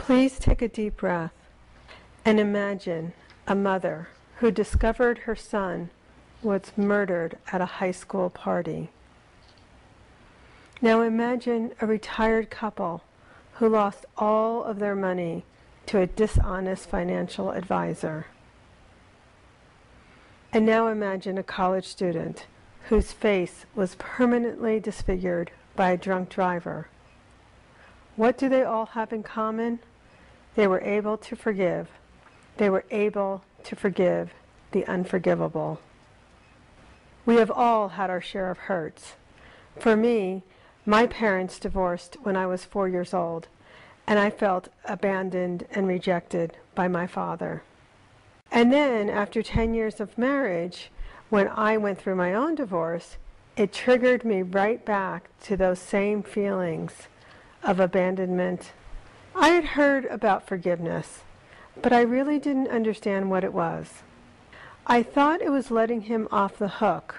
Please take a deep breath and imagine a mother who discovered her son was murdered at a high school party. Now imagine a retired couple who lost all of their money to a dishonest financial advisor. And now imagine a college student whose face was permanently disfigured by a drunk driver. What do they all have in common? They were able to forgive. They were able to forgive the unforgivable. We have all had our share of hurts. For me, my parents divorced when I was 4 years old, and I felt abandoned and rejected by my father. And then, after 10 years of marriage, when I went through my own divorce, it triggered me right back to those same feelings of abandonment. I had heard about forgiveness, but I really didn't understand what it was. I thought it was letting him off the hook,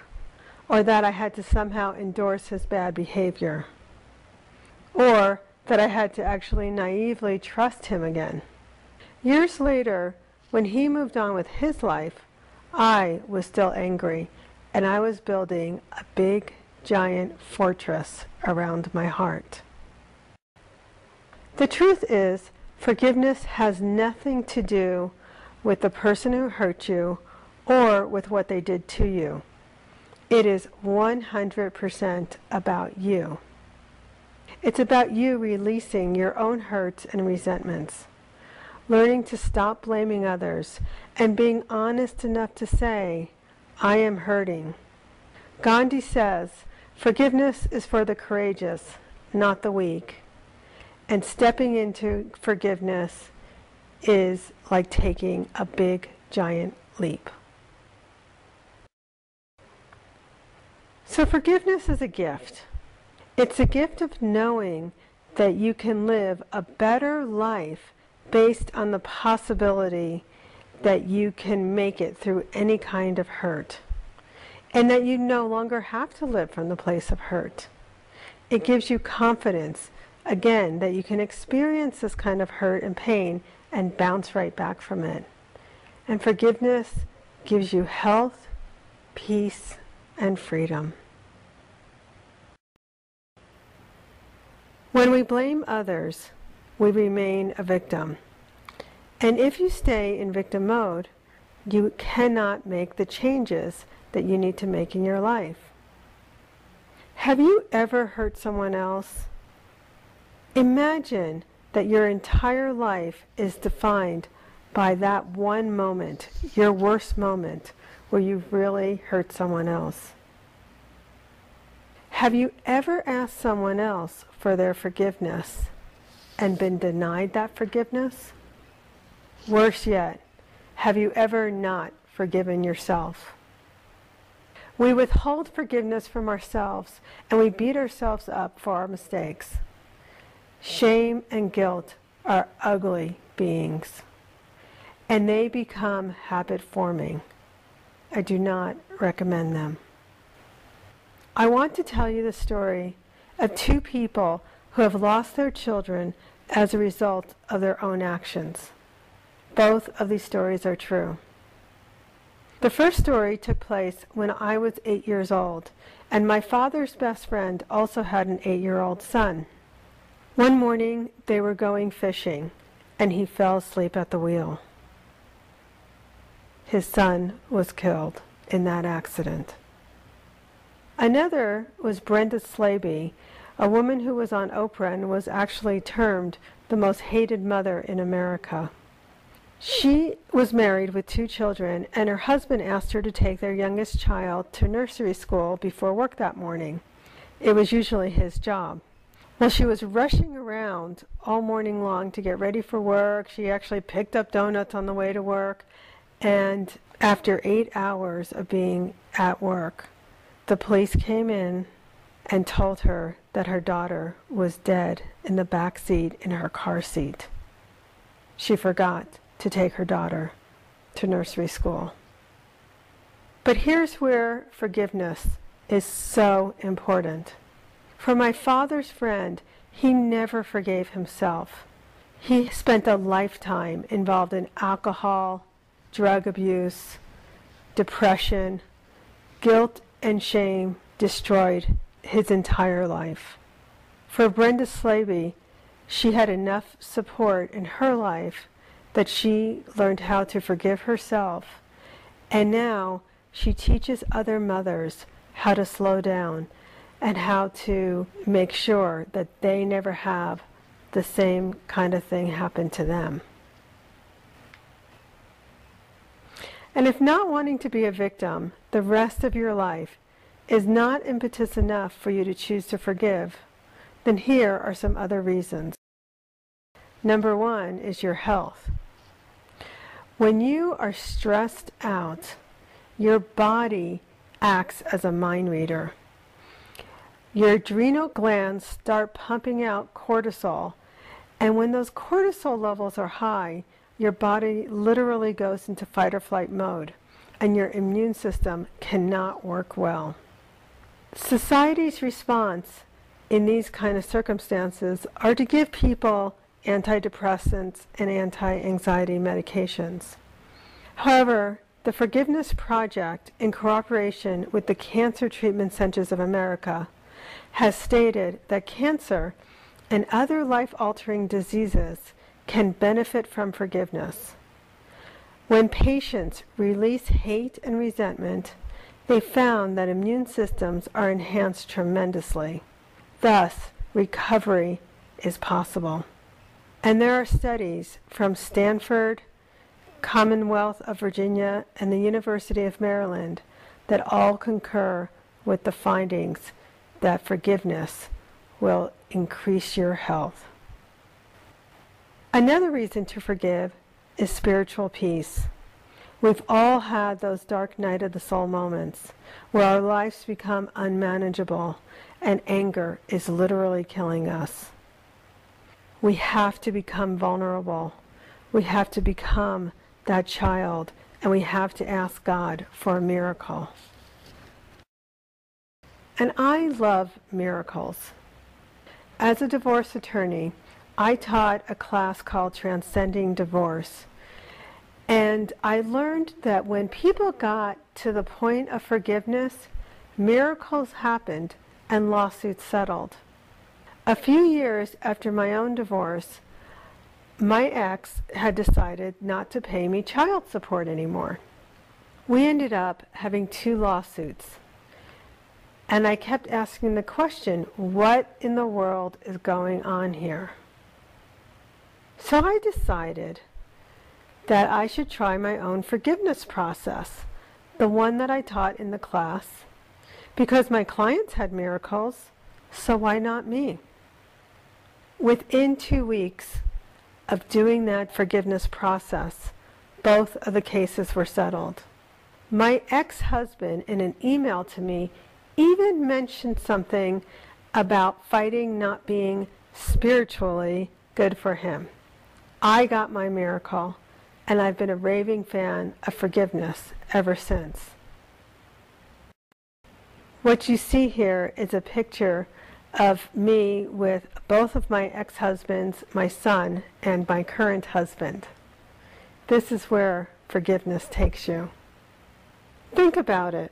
or that I had to somehow endorse his bad behavior, or that I had to actually naively trust him again. Years later, when he moved on with his life, I was still angry, and I was building a big, giant fortress around my heart. The truth is, forgiveness has nothing to do with the person who hurt you or with what they did to you. It is 100% about you. It's about you releasing your own hurts and resentments, learning to stop blaming others, and being honest enough to say, I am hurting. Gandhi says, forgiveness is for the courageous, not the weak. And stepping into forgiveness is like taking a big, giant leap. So forgiveness is a gift. It's a gift of knowing that you can live a better life based on the possibility that you can make it through any kind of hurt, and that you no longer have to live from the place of hurt. It gives you confidence, again, that you can experience this kind of hurt and pain and bounce right back from it. And forgiveness gives you health, peace, and freedom. When we blame others, we remain a victim. And if you stay in victim mode, you cannot make the changes that you need to make in your life. Have you ever hurt someone else? Imagine that your entire life is defined by that one moment, your worst moment, where you've really hurt someone else. Have you ever asked someone else for their forgiveness and been denied that forgiveness? Worse yet, have you ever not forgiven yourself? We withhold forgiveness from ourselves, and we beat ourselves up for our mistakes. Shame and guilt are ugly beings, and they become habit-forming. I do not recommend them. I want to tell you the story of two people who have lost their children as a result of their own actions. Both of these stories are true. The first story took place when I was 8 years old, and my father's best friend also had an 8-year-old son. One morning, they were going fishing, and he fell asleep at the wheel. His son was killed in that accident. Another was Brenda Slaby, a woman who was on Oprah and was actually termed the most hated mother in America. She was married with 2 children, and her husband asked her to take their youngest child to nursery school before work that morning. It was usually his job. Well, she was rushing around all morning long to get ready for work. She actually picked up donuts on the way to work, and after 8 hours of being at work, the police came in and told her that her daughter was dead in the back seat in her car seat. She forgot to take her daughter to nursery school. But here's where forgiveness is so important. For my father's friend, he never forgave himself. He spent a lifetime involved in alcohol, drug abuse, depression, guilt and shame destroyed his entire life. For Brenda Slavey, she had enough support in her life that she learned how to forgive herself, and now she teaches other mothers how to slow down and how to make sure that they never have the same kind of thing happen to them. And if not wanting to be a victim the rest of your life is not impetus enough for you to choose to forgive, then here are some other reasons. Number one is your health. When you are stressed out, your body acts as a mind reader. Your adrenal glands start pumping out cortisol, and when those cortisol levels are high, your body literally goes into fight or flight mode, and your immune system cannot work well. Society's response in these kind of circumstances are to give people antidepressants and anti-anxiety medications. However, the Forgiveness Project, in cooperation with the Cancer Treatment Centers of America, has stated that cancer and other life-altering diseases can benefit from forgiveness. When patients release hate and resentment, they found that immune systems are enhanced tremendously. Thus, recovery is possible. And there are studies from Stanford, Commonwealth of Virginia, and the University of Maryland that all concur with the findings that forgiveness will increase your health. Another reason to forgive is spiritual peace. We've all had those dark night of the soul moments where our lives become unmanageable and anger is literally killing us. We have to become vulnerable. We have to become that child, and we have to ask God for a miracle. And I love miracles. As a divorce attorney, I taught a class called Transcending Divorce. And I learned that when people got to the point of forgiveness, miracles happened and lawsuits settled. A few years after my own divorce, my ex had decided not to pay me child support anymore. We ended up having 2 lawsuits. And I kept asking the question, what in the world is going on here? So I decided that I should try my own forgiveness process, the one that I taught in the class, because my clients had miracles, so why not me? Within 2 weeks of doing that forgiveness process, both of the cases were settled. My ex-husband, in an email to me, even mentioned something about fighting not being spiritually good for him. I got my miracle, and I've been a raving fan of forgiveness ever since. What you see here is a picture of me with both of my ex-husbands, my son, and my current husband. This is where forgiveness takes you. Think about it.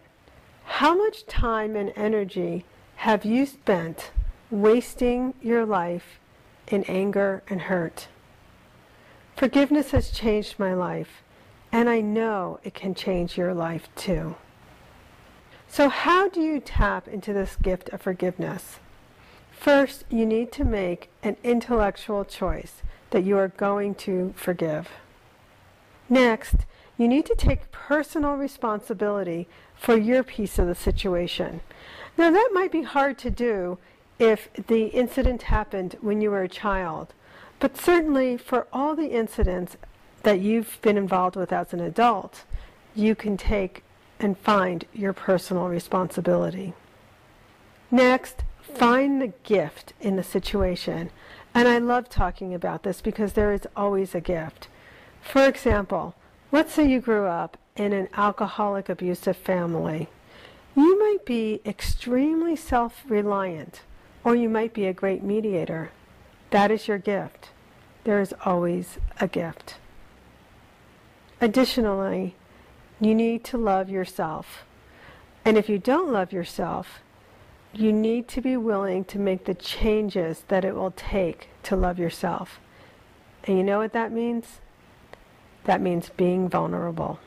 How much time and energy have you spent wasting your life in anger and hurt? Forgiveness has changed my life, and I know it can change your life too. So how do you tap into this gift of forgiveness? First, you need to make an intellectual choice that you are going to forgive. Next, you need to take personal responsibility for your piece of the situation. Now, that might be hard to do if the incident happened when you were a child, but certainly for all the incidents that you've been involved with as an adult, you can take and find your personal responsibility. Next, find the gift in the situation. And I love talking about this because there is always a gift. For example, let's say you grew up in an alcoholic, abusive family. You might be extremely self-reliant, or you might be a great mediator. That is your gift. there is always a gift. Additionally, you need to love yourself. And if you don't love yourself, you need to be willing to make the changes that it will take to love yourself. And you know what that means? That means being vulnerable.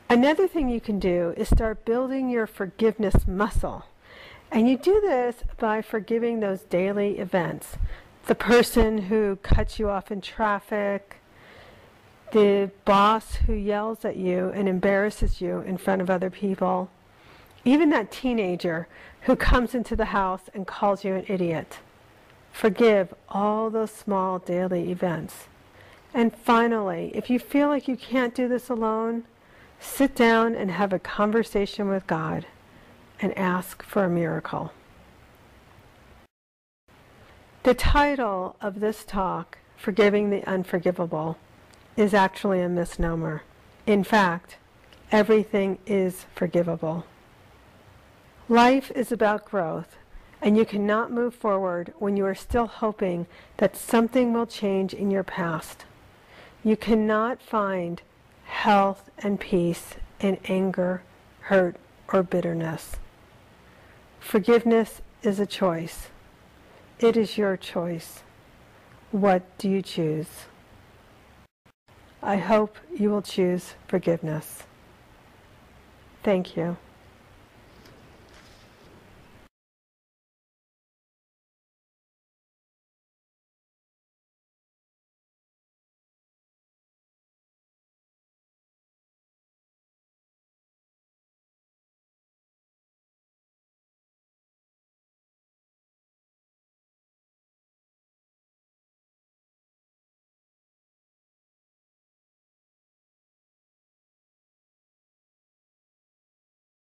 Another thing you can do is start building your forgiveness muscle. And you do this by forgiving those daily events. The person who cuts you off in traffic, the boss who yells at you and embarrasses you in front of other people, even that teenager who comes into the house and calls you an idiot. Forgive all those small daily events. And finally, if you feel like you can't do this alone, sit down and have a conversation with God and ask for a miracle. The title of this talk, Forgiving the Unforgivable, is actually a misnomer. In fact, everything is forgivable. Life is about growth, and you cannot move forward when you are still hoping that something will change in your past. You cannot find health and peace in anger, hurt, or bitterness. Forgiveness is a choice. It is your choice. What do you choose? I hope you will choose forgiveness. Thank you.